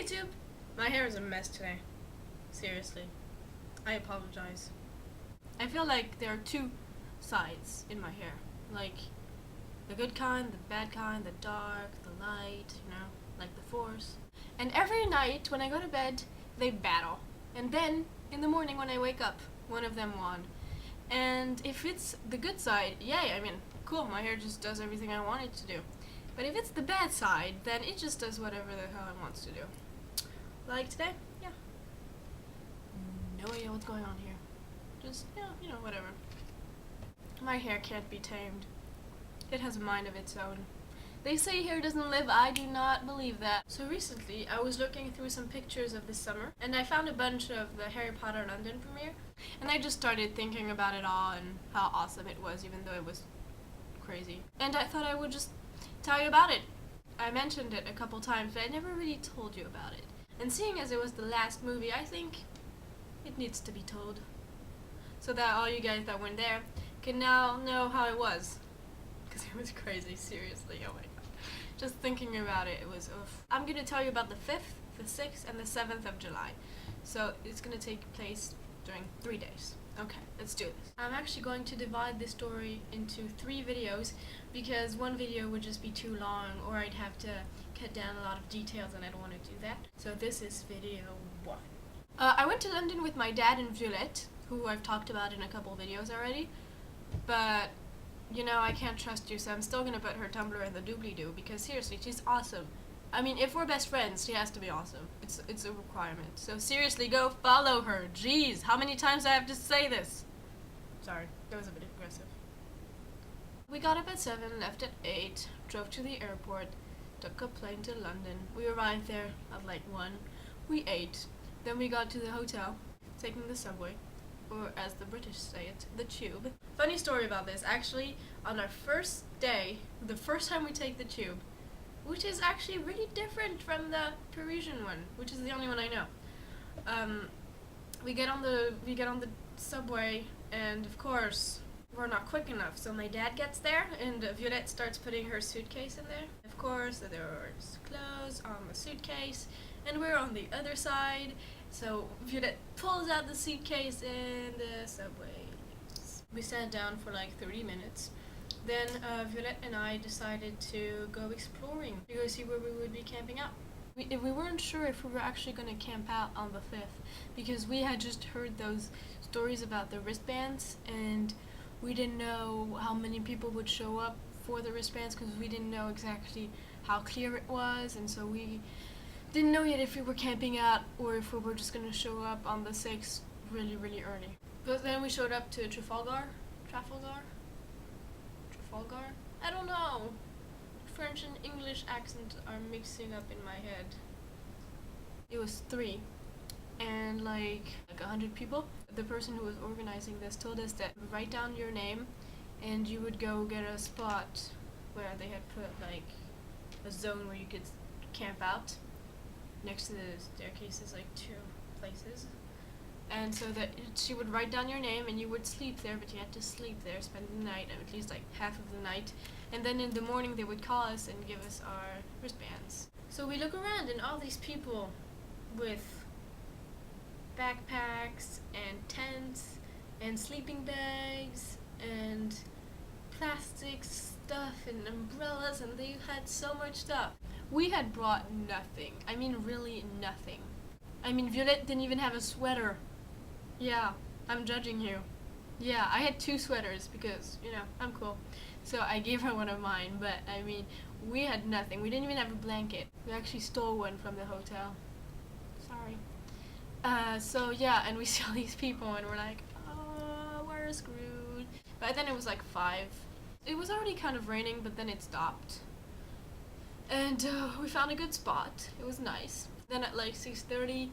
Hey YouTube! My hair is a mess today. Seriously. I apologize. I feel like there are two sides in my hair. Like, the good kind, the bad kind, the dark, the light, you know, like the force. And every night when I go to bed, they battle. And then, in the morning when I wake up, one of them won. And if it's the good side, yay, I mean, cool, my hair just does everything I want it to do. But if it's the bad side, then it just does whatever the hell it wants to do. Like today? Yeah. No idea what's going on here. Just, yeah, you know, whatever. My hair can't be tamed. It has a mind of its own. They say hair doesn't live, I do not believe that. So recently, I was looking through some pictures of this summer, and I found a bunch of the Harry Potter London premiere, and I just started thinking about it all and how awesome it was, even though it was crazy. And I thought I would just tell you about it. I mentioned it a couple times, but I never really told you about it. And seeing as it was the last movie, I think it needs to be told. So that all you guys that weren't there can now know how it was. Because it was crazy, seriously, oh my god. Just thinking about it, it was oof. I'm gonna tell you about the 5th, the 6th, and the 7th of July. So it's gonna take place during 3 days. Okay, let's do this. I'm actually going to divide this story into 3 videos because one video would just be too long or I'd have to cut down a lot of details and I don't want to do that. So this is video 1. I went to London with my dad and Violette, who I've talked about in a couple videos already, but you know, I can't trust you, so I'm still gonna put her Tumblr in the doobly-doo because seriously, she's awesome. I mean, if we're best friends, she has to be awesome. It's a requirement. So seriously, go follow her. Jeez, how many times do I have to say this? Sorry, that was a bit aggressive. We got up at 7, left at 8, drove to the airport, took a plane to London. We arrived there at like 1. We ate. Then we got to the hotel, taking the subway, or as the British say it, the tube. Funny story about this, actually, on our first day, the first time we take the tube, which is actually really different from the Parisian one, which is the only one I know. We get on the subway, and of course, we're not quick enough. So my dad gets there, and Violette starts putting her suitcase in there. Of course, the doors close on the suitcase, and we're on the other side. So Violette pulls out the suitcase, and the subway leaves. We sat down for like 30 minutes. Then Violette and I decided to go exploring to go see where we would be camping out. We weren't sure if we were actually going to camp out on the 5th because we had just heard those stories about the wristbands and we didn't know how many people would show up for the wristbands because we didn't know exactly how clear it was, and so we didn't know yet if we were camping out or if we were just going to show up on the 6th really, really early. But then we showed up to Trafalgar? I don't know. French and English accents are mixing up in my head. It was 3 and like 100 people. The person who was organizing this told us that write down your name and you would go get a spot where they had put like a zone where you could camp out. Next to the staircases, like 2 places. And so that she would write down your name and you would sleep there, but you had to sleep there, spend the night, at least like half of the night. And then in the morning they would call us and give us our wristbands. So we look around and all these people with backpacks and tents and sleeping bags and plastic stuff and umbrellas, and they had so much stuff. We had brought nothing. I mean, really nothing. I mean, Violette didn't even have a sweater. Yeah, I'm judging you. Yeah, I had 2 sweaters because, you know, I'm cool. So I gave her one of mine, but I mean, we had nothing. We didn't even have a blanket. We actually stole one from the hotel. Sorry. So yeah, and we see all these people and we're like, oh, we're screwed. But then it was like 5. It was already kind of raining, but then it stopped. And we found a good spot. It was nice. Then at like 6:30,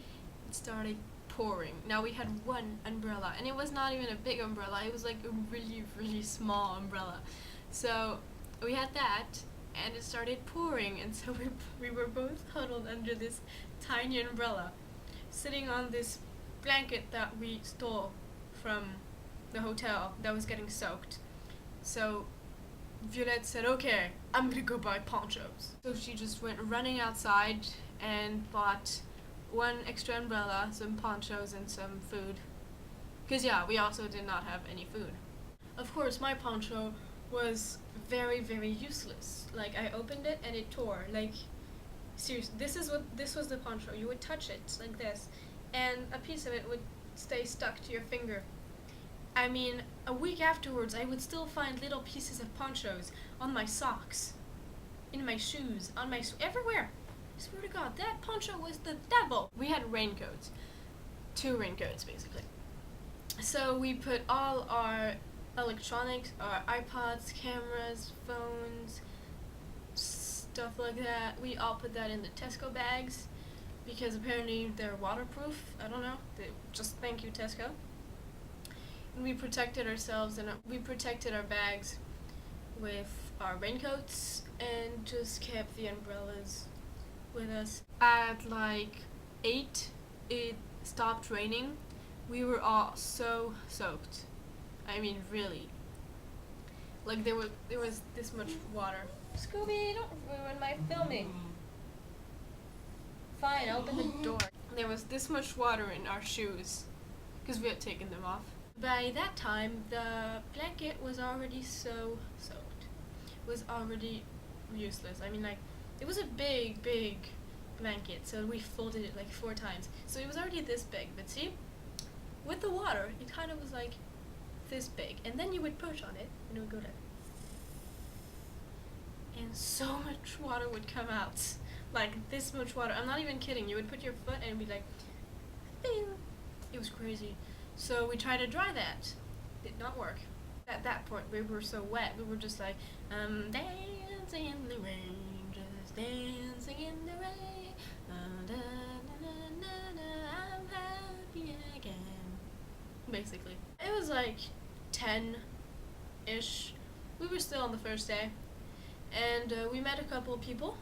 it started pouring. Now we had 1 umbrella, and it was not even a big umbrella. It was like a really, really small umbrella. So we had that, and it started pouring, and so we were both huddled under this tiny umbrella, sitting on this blanket that we stole from the hotel that was getting soaked. So Violette said, okay, I'm gonna go buy ponchos. So she just went running outside and bought one extra umbrella, some ponchos, and some food. Because yeah, we also did not have any food. Of course, my poncho was very, very useless. Like, I opened it and it tore. Like, seriously, this was the poncho. You would touch it like this, and a piece of it would stay stuck to your finger. I mean, a week afterwards, I would still find little pieces of ponchos on my socks, in my shoes, on my everywhere. I swear to God, that poncho was the devil. We had raincoats, 2 raincoats basically. So we put all our electronics, our iPods, cameras, phones, stuff like that. We all put that in the Tesco bags because apparently they're waterproof. I don't know. Just thank you, Tesco. And we protected ourselves and we protected our bags with our raincoats and just kept the umbrellas with us. At like 8, it stopped raining. We were all so soaked. I mean, really. Like there was this much water. Scooby, don't ruin my filming. Fine, open the door. There was this much water in our shoes because we had taken them off. By that time, the blanket was already so soaked. It was already useless. I mean, like, it was a big, big blanket, so we folded it like 4 times. So it was already this big, but see, with the water, it kind of was like this big. And then you would push on it, and it would go down. And so much water would come out. Like, this much water. I'm not even kidding. You would put your foot and it'd be like, bing. It was crazy. So we tried to dry that. Did not work. At that point, we were so wet. We were just like, dancing in the rain, just dancing in the rain. Da, na, na, na, I'm happy again. Basically. It was like 10-ish. We were still on the first day. And we met a couple of people.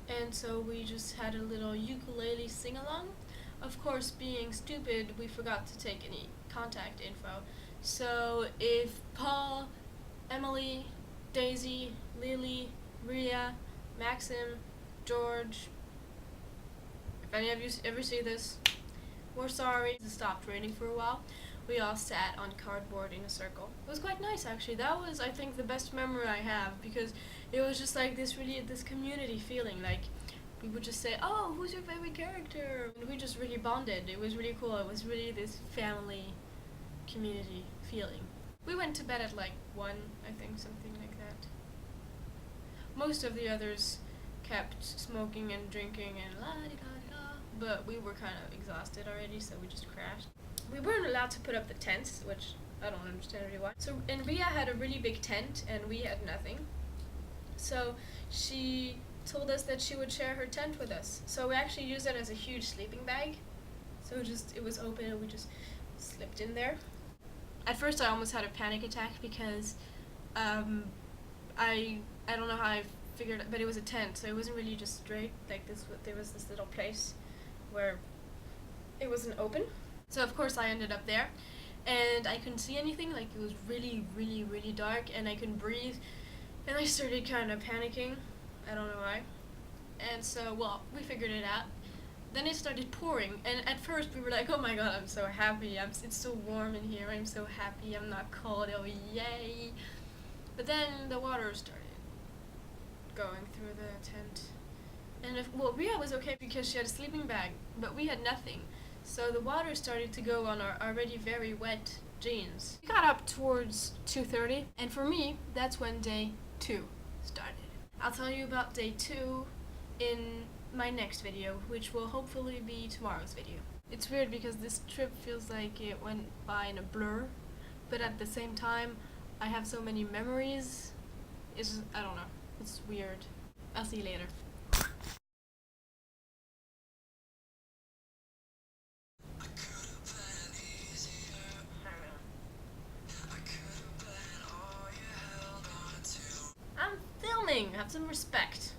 And so we just had a little ukulele sing-along. Of course, being stupid, we forgot to take any contact info. So if Paul, Emily, Daisy, Lily, Maria, Maxim, George, if any of you ever see this, we're sorry. It stopped raining for a while. We all sat on cardboard in a circle. It was quite nice, actually. That was, I think, the best memory I have because it was just like this community feeling. Like, we would just say, oh, who's your favorite character? And we just really bonded. It was really cool. It was really this family community feeling. We went to bed at like 1, I think, something like that. Most of the others kept smoking and drinking and la-di-da-di-da, but we were kind of exhausted already, so we just crashed. We weren't allowed to put up the tents, which I don't understand really why. So, and Ria had a really big tent, and we had nothing. So she told us that she would share her tent with us. So we actually used it as a huge sleeping bag. So it was open and we just slipped in there. At first I almost had a panic attack because I don't know how I figured it, but it was a tent, so it wasn't really just straight like this. There was this little place where it wasn't open. So of course I ended up there and I couldn't see anything. Like, it was really, really, really dark and I couldn't breathe. And I started kind of panicking. I don't know why. And so, well, we figured it out. Then it started pouring, and at first we were like, oh my God, I'm so happy. It's so warm in here. I'm so happy. I'm not cold. Oh, yay. But then the water started going through the tent. And Ria was okay because she had a sleeping bag, but we had nothing. So the water started to go on our already very wet jeans. We got up towards 2:30, and for me, that's when day 2 started. I'll tell you about day 2 in my next video, which will hopefully be tomorrow's video. It's weird because this trip feels like it went by in a blur, but at the same time, I have so many memories. It's just, I don't know. It's weird. I'll see you later. I'm filming! Have some respect.